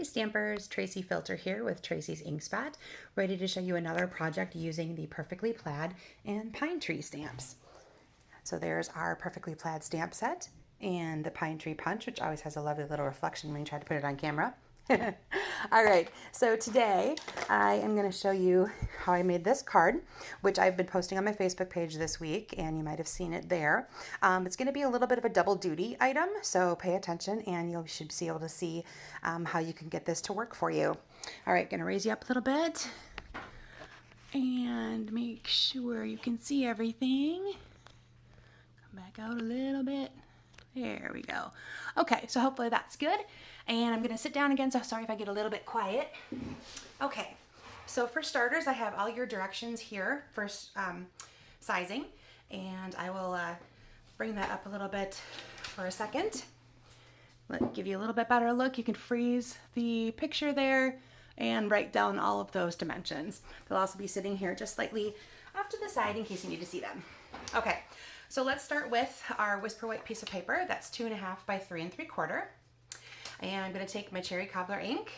Hey Stampers, Tracy Filter here with Tracy's Ink Spot, ready to show you another project using the Perfectly Plaid and Pine Tree stamps. So there's our Perfectly Plaid stamp set and the Pine Tree Punch, which always has a lovely little reflection when you try to put it on camera. All right, so today I am going to show you how I made this card, which I've been posting on my Facebook page this week, and you might have seen it there. It's going to be a little bit of a double duty item, so pay attention and you should be able to see how you can get this to work for you. All right, going to raise you up a little bit and make sure you can see everything. Come back out a little bit. There we go. Okay, so hopefully that's good. And I'm gonna sit down again, so sorry if I get a little bit quiet. Okay, so for starters, I have all your directions here for sizing, and I will bring that up a little bit for a second. Let me give you a little bit better look. You can freeze the picture there and write down all of those dimensions. They'll also be sitting here just slightly off to the side in case you need to see them. Okay. So let's start with our Whisper White piece of paper. That's 2.5 by 3 3/4. And I'm going to take my cherry cobbler ink.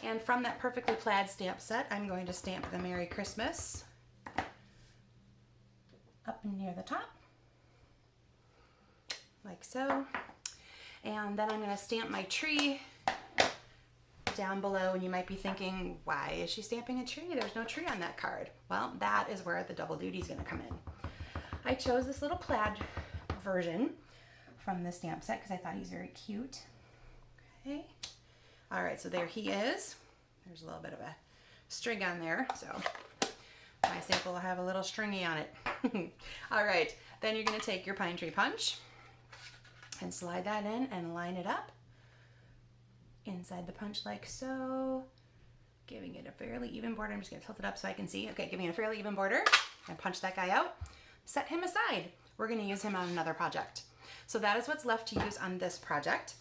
And from that Perfectly Plaid stamp set, I'm going to stamp the Merry Christmas up near the top, like so. And then I'm going to stamp my tree down below. And you might be thinking, why is she stamping a tree? There's no tree on that card. Well, that is where the double duty is going to come in. I chose this little plaid version from the stamp set because I thought he's very cute. Okay. All right, so there he is. There's a little bit of a string on there, so my sample will have a little stringy on it. All right, then you're going to take your Pine Tree Punch and slide that in and line it up inside the punch like so, giving it a fairly even border. I'm just going to tilt it up so I can see. Okay, giving it a fairly even border and punch that guy out. Set him aside. We're going to use him on another project. So that is what's left to use on this project.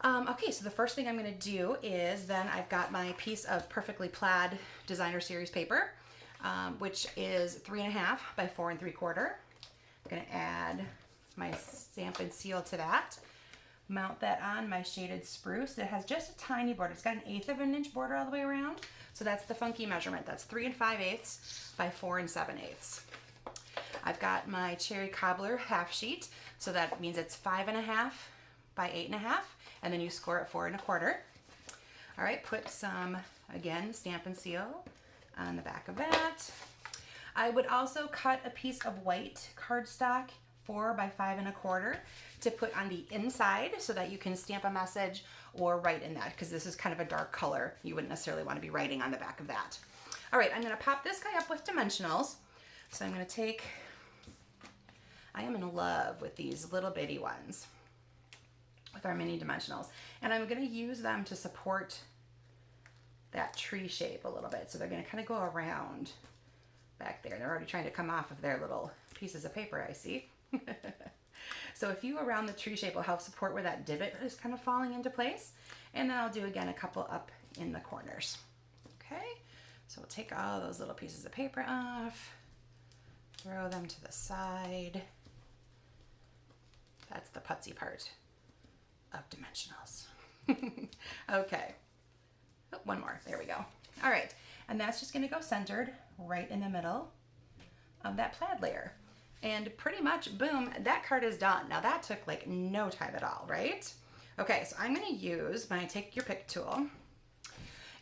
Okay, so the first thing I'm going to do is then I've got my piece of Perfectly Plaid Designer Series paper, which is 3.5 by 4 3/4. I'm going to add my stamp and seal to that. Mount that on my shaded spruce. It has just a tiny border. It's got an 1/8 of an inch border all the way around. So that's the funky measurement. That's 3 5/8 by 4 7/8. I've got my cherry cobbler half sheet, so that means it's 5.5 by 8.5, and then you score it 4 1/4. All right, put some, again, stamp and seal on the back of that. I would also cut a piece of white cardstock 4 by 5 1/4 to put on the inside so that you can stamp a message or write in that, because this is kind of a dark color. You wouldn't necessarily want to be writing on the back of that. All right, I'm going to pop this guy up with dimensionals. So I'm going to take, I am in love with these little bitty ones with our mini dimensionals, and I'm going to use them to support that tree shape a little bit. So they're going to kind of go around back there. They're already trying to come off of their little pieces of paper, I see. So a few around the tree shape will help support where that divot is kind of falling into place. And then I'll do again a couple up in the corners. Okay, so we'll take all those little pieces of paper off. Throw them to the side. That's the putsy part of dimensionals. Okay. Oh, one more. There we go. All right. And that's just going to go centered right in the middle of that plaid layer. And pretty much, boom, that card is done. Now that took like no time at all, right? Okay, so I'm going to use take your pick tool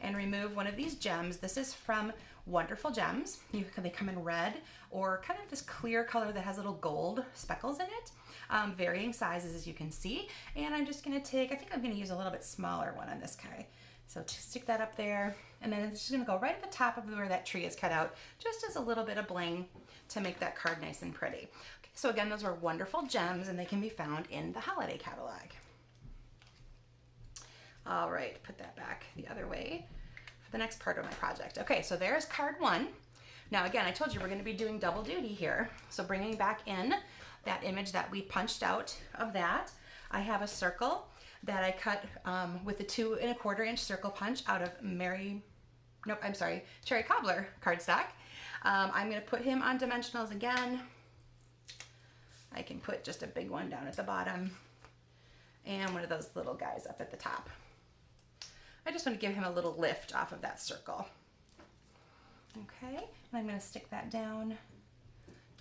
and remove one of these gems. This is from Wonderful Gems. They come in red or kind of this clear color that has little gold speckles in it. Varying sizes, as you can see. And I'm just going to take, I think I'm going to use a little bit smaller one on this guy. So to stick that up there, and then it's just going to go right at the top of where that tree is cut out, just as a little bit of bling to make that card nice and pretty. Okay, so again, those are Wonderful Gems, and they can be found in the holiday catalog. All right, put that back the other way for the next part of my project. Okay, so there's card 1. Now again, I told you we're going to be doing double duty here. So bringing back in that image that we punched out of that, I have a circle that I cut with the 2 1/4 inch circle punch out of cherry cobbler cardstock. I'm going to put him on dimensionals again. I can put just a big one down at the bottom and one of those little guys up at the top. want to give him a little lift off of that circle. Okay, and I'm going to stick that down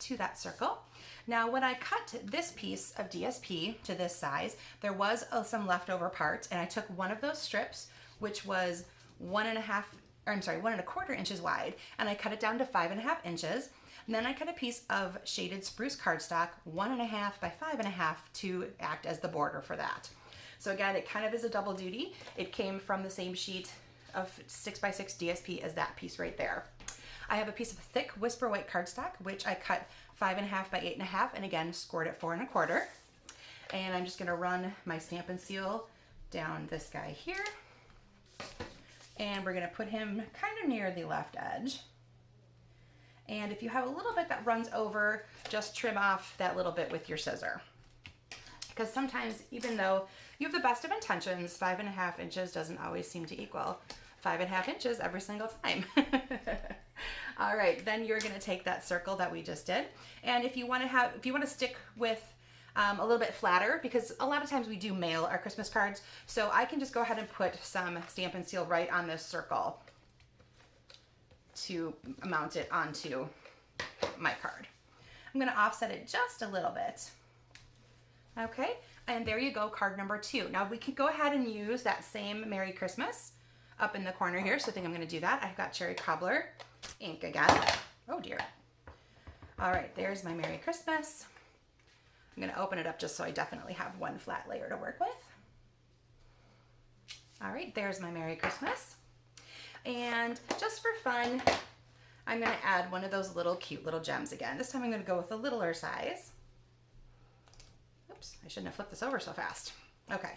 to that circle. Now when I cut this piece of DSP to this size, there was some leftover parts, and I took one of those strips, which was 1.25 inches wide, and I cut it down to 5.5 inches. And then I cut a piece of shaded spruce cardstock, 1.5 by 5.5, to act as the border for that. So again, it kind of is a double duty. It came from the same sheet of 6x6 DSP as that piece right there. I have a piece of thick Whisper White cardstock, which I cut 5.5 by 8.5, and again, scored at 4.25. And I'm just gonna run my Stampin' Seal down this guy here. And we're gonna put him kind of near the left edge. And if you have a little bit that runs over, just trim off that little bit with your scissor. Because sometimes, even though you have the best of intentions, 5.5 inches doesn't always seem to equal 5.5 inches every single time. All right, then you're gonna take that circle that we just did. And if you wanna stick with a little bit flatter, because a lot of times we do mail our Christmas cards, so I can just go ahead and put some Stampin' Seal right on this circle to mount it onto my card. I'm gonna offset it just a little bit. Okay, and there you go, card number 2. Now we can go ahead and use that same Merry Christmas up in the corner here, so I think I'm gonna do that. I've got Cherry Cobbler ink again. Oh dear. All right, there's my Merry Christmas. I'm gonna open it up just so I definitely have one flat layer to work with. All right, there's my Merry Christmas. And just for fun, I'm gonna add one of those cute little gems again. This time I'm gonna go with a littler size. Oops, I shouldn't have flipped this over so fast. Okay,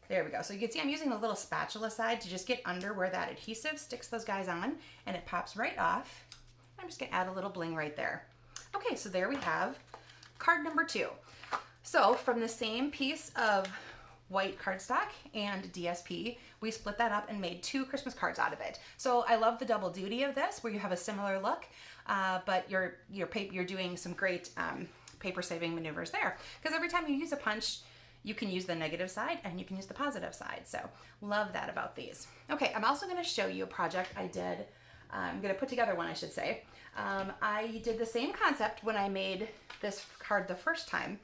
there we go. So you can see I'm using the little spatula side to just get under where that adhesive sticks those guys on, and it pops right off. I'm just gonna add a little bling right there. Okay, so there we have card number 2. So from the same piece of white cardstock and DSP, we split that up and made 2 Christmas cards out of it. So I love the double duty of this, where you have a similar look, but you're doing some great paper saving maneuvers there. Because every time you use a punch, you can use the negative side and you can use the positive side. So love that about these. Okay, I'm also going to show you a project I did. I'm going to put together one, I should say. I did the same concept when I made this card the first time,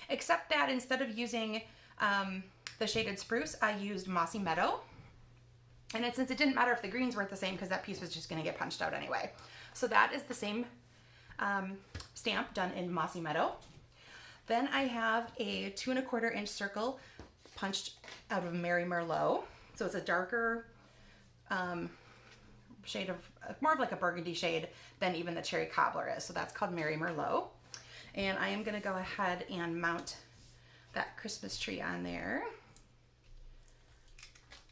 except that instead of using the shaded spruce, I used Mossy Meadow. And since it didn't matter if the greens weren't the same, because that piece was just going to get punched out anyway. So that is the same stamp done in Mossy Meadow. Then I have a 2.25 inch circle punched out of Merry Merlot. So it's a darker shade of, more of like a burgundy shade than even the Cherry Cobbler is. So that's called Merry Merlot. And I am going to go ahead and mount that Christmas tree on there.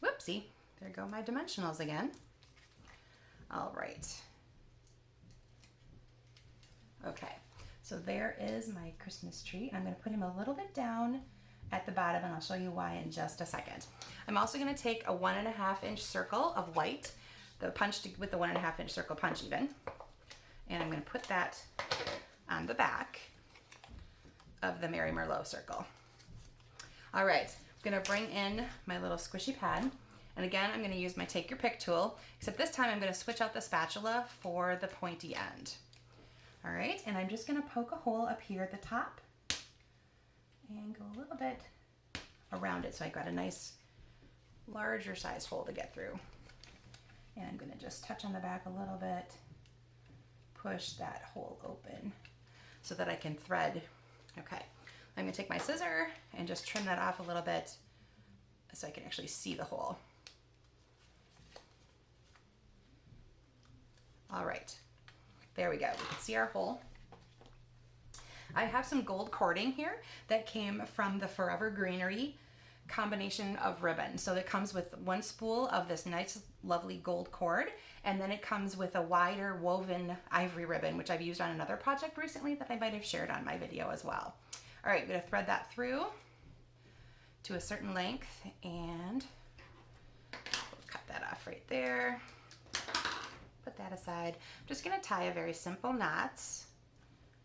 Whoopsie, there go my dimensionals again. All right. Okay, so there is my Christmas tree. I'm going to put him a little bit down at the bottom, and I'll show you why in just a second. I'm also going to take a 1.5 inch circle of white, the punched with the 1.5 inch circle punch even, and I'm going to put that on the back of the Merry Merlot circle. All right, I'm going to bring in my little squishy pad, and again, I'm going to use my Take Your Pick tool, except this time I'm going to switch out the spatula for the pointy end. All right, and I'm just gonna poke a hole up here at the top and go a little bit around it so I got a nice larger size hole to get through. And I'm gonna just touch on the back a little bit, push that hole open so that I can thread. Okay, I'm gonna take my scissor and just trim that off a little bit so I can actually see the hole. All right. There we go, we can see our hole. I have some gold cording here that came from the Forever Greenery combination of ribbon. So it comes with one spool of this nice, lovely gold cord, and then it comes with a wider woven ivory ribbon, which I've used on another project recently that I might have shared on my video as well. All right, I'm gonna thread that through to a certain length, and we'll cut that off right there. Put that aside. I'm just going to tie a very simple knot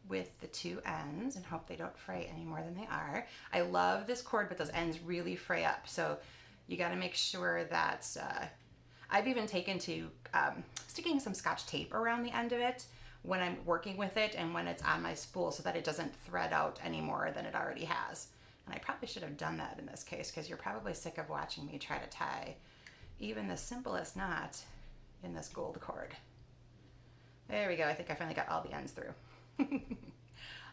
with the 2 ends and hope they don't fray any more than they are. I love this cord, but those ends really fray up. So you got to make sure that, I've even taken to sticking some Scotch tape around the end of it when I'm working with it and when it's on my spool so that it doesn't thread out any more than it already has. And I probably should have done that in this case because you're probably sick of watching me try to tie even the simplest knot in this gold cord. There we go. I think I finally got all the ends through.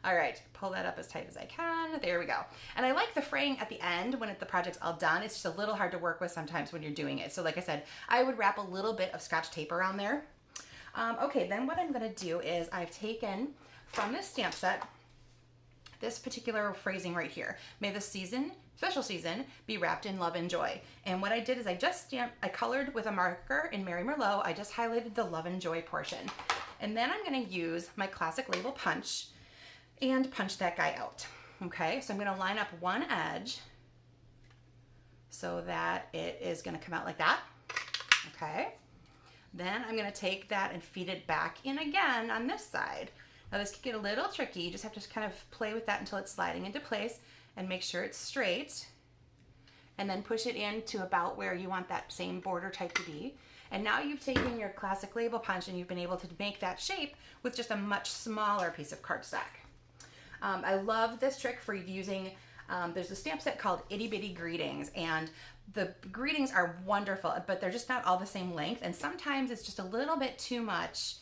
All right, pull that up as tight as I can. There we go. And I like the fraying at the end when the project's all done. It's just a little hard to work with sometimes when you're doing it. So like I said, I would wrap a little bit of Scotch tape around there. Okay, then what I'm gonna do is I've taken from this stamp set, this particular phrasing right here. May the season, special season, be wrapped in love and joy. And what I did is I colored with a marker in Mary Merlot. I just highlighted the love and joy portion. And then I'm gonna use my classic label punch and punch that guy out. Okay, so I'm gonna line up one edge so that it is gonna come out like that. Okay, then I'm gonna take that and feed it back in again on this side. Now this can get a little tricky. You just have to kind of play with that until it's sliding into place and make sure it's straight. And then push it in to about where you want that same border type to be. And now you've taken your classic label punch and you've been able to make that shape with just a much smaller piece of cardstock. I love this trick for using, there's a stamp set called Itty Bitty Greetings, and the greetings are wonderful, but they're just not all the same length, and sometimes it's just a little bit too much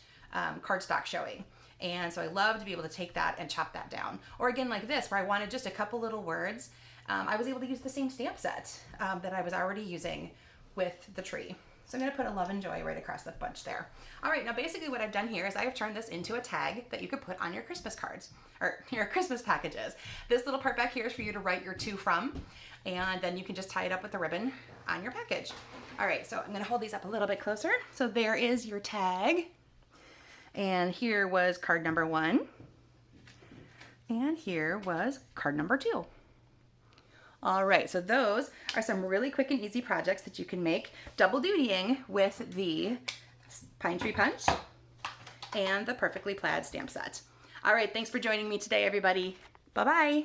cardstock showing. And so I love to be able to take that and chop that down. Or again, like this, where I wanted just a couple little words, I was able to use the same stamp set that I was already using with the tree. So I'm gonna put a love and joy right across the bunch there. All right, now basically what I've done here is I have turned this into a tag that you could put on your Christmas cards or your Christmas packages. This little part back here is for you to write your to from, and then you can just tie it up with the ribbon on your package. All right, so I'm gonna hold these up a little bit closer. So there is your tag. And here was card number 1. And here was card number 2. All right, so those are some really quick and easy projects that you can make double dutying with the Pine Tree Punch and the Perfectly Plaid stamp set. All right, thanks for joining me today, everybody. Bye-bye.